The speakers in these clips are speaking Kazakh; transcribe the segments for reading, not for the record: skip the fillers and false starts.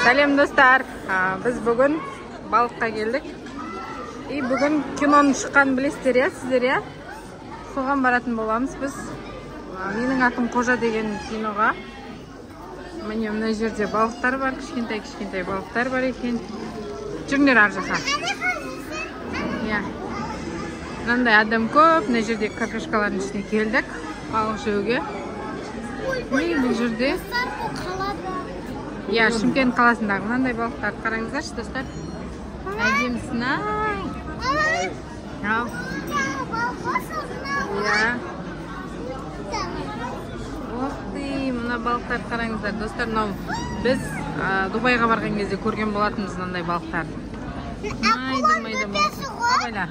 Сәлем достар, біз бүгін балыққа келдік. И бүгін киноның шыққанын білесіздер, я, сіздер, я? Соған баратын боламыз біз. Менің атым Қожа деген киноға. Міне мына жерде балықтар бар, кішкентай балықтар бар екен. Жүріңдер ар жаққа. Мынандай адам көп, мына жерде кафешкалардың ішіне келдік. Балық жеуге. Бұл жерде Шымкент қаласындағы мынандай балықтар қараңыздаршы, достар. Әдемісін, мына балықтар қараңыздар, достар. Біз Дубайға барған кезде көрген болатынбыз мынандай балықтар. Майда балықтар.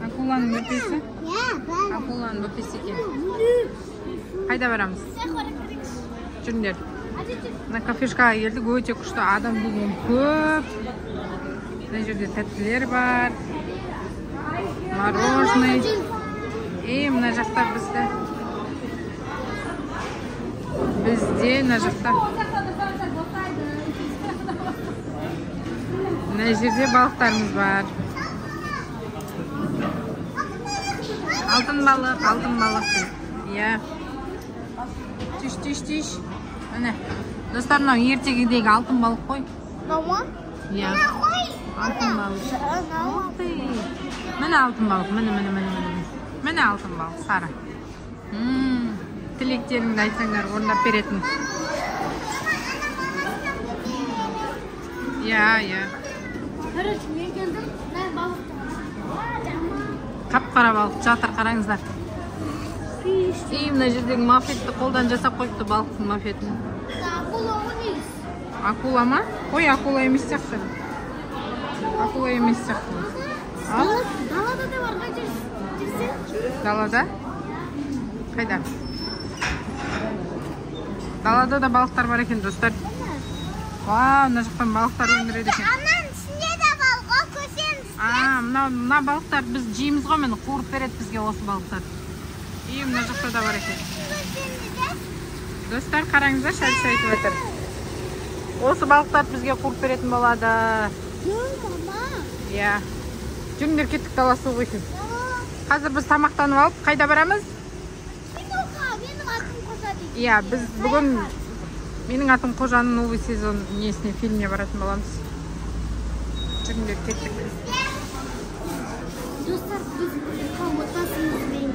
Акуланың бөпесі. Акуланың бөпесі екен. Қайда барамыз? Жүріңдер. Мына кафешкаға келдік, өте күшті адам бүгін көп. Мына жерде тәттілер бар. Мороженый. Мына жақта бізде мына жақта. Мына жерде балықтарымыз бар. Алтын балық. Тиш. Міне, достар, мынау ертегідегі алтын балық қой. Мама? Алтын балық. Міне алтын балық, міне алтын балық, сары. Тілектеріңді айтсаңдар, орындап беретін. Короче, мен келдім, мен балықтар. Қап-қара балық, жатыр, қараңыздар. Мына жердегі мафетті қолдан жасап қойыпты, балықтың мафетін. Акула емес. Акула ма? Ой, акула емес сияқты. Далада да бар, қайда жүрсен? Далада? Қайда? Далада да балықтар бар екен, достар. Мына жақтан балықтар өндіреді екен. Анан ішінде де балыққа көсеміз. Мына балықтар біз жейміз ғой, мені қуырып береді бізге осы балықтар. Мына жақта да бар екен. Достар, қараңыздар, шәлісі айтып өтір. Осы балықтар бізге қуырып беретін болады. Мама. Жүріңдер, кеттік, дала су қойсын. Қазір біз тамақтанып алып, қайда барамыз? Киноға, менің атым Қожа дейді. Біз бүгін менің атым Қожаның новый сезон несіне, фильміне баратын боламыз. Жүріңдер, кеттік. Достар, біз отбасымызбен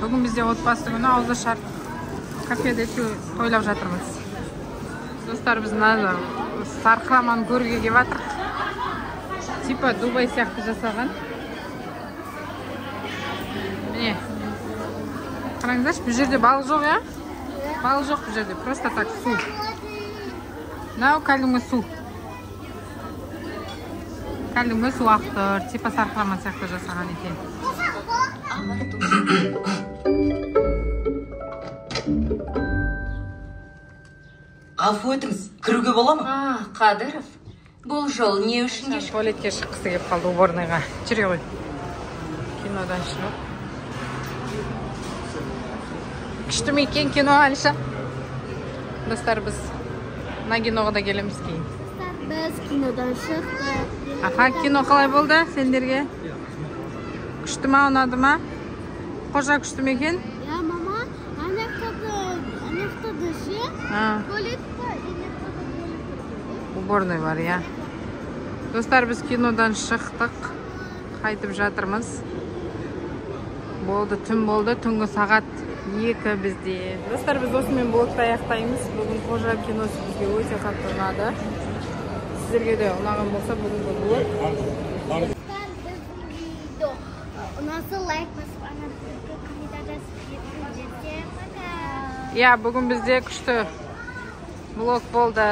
бүгін бізде отбасы күні ауызашар кафеде тойлап жатырмыз. Достар, біз сарқыраманы көруге келіп жатырық. Типа Дубай сияқты жасаған. Міне, қараңыздаршы, бұл жерде балық жоқ, Балық жоқ бұл жерде, просто так, су. Мынау кәдімгі су. Кәдімгі су ақтыр, типа сарқырама сияқты жасаған екен. Ғафу етіңіз, кіруге бола ма? Қадыров, бұл жол не үшін еш? Туалетке шыққысы келіп қалды, уборныйға. Жүре ғой. Кинодан шығып. Күшті ме екен кино, Алиша? Достар, біз мына киноға да келеміз кейін. Біз кинодан шықты. Кино қалай болды сендерге? Күшті ма, ұнады ма? Қожа күшті ме екен? Мама, анықтады ше? Туалет па? Уборный бар, Достар, біз кинодан шықтық. Қайтып жатырмыз. Болды, түн болды. Түнгі сағат 2 бізде. Достар, біз осымен блогты аяқтаймыз. Бүгін Қожа киносы бізге өте қатты ұнады. Сіздерге де ұнаған болса, бүгінгі блог. Ұнаса лайк басып, комментарий жазып, бүгін бізде күшті блог болды.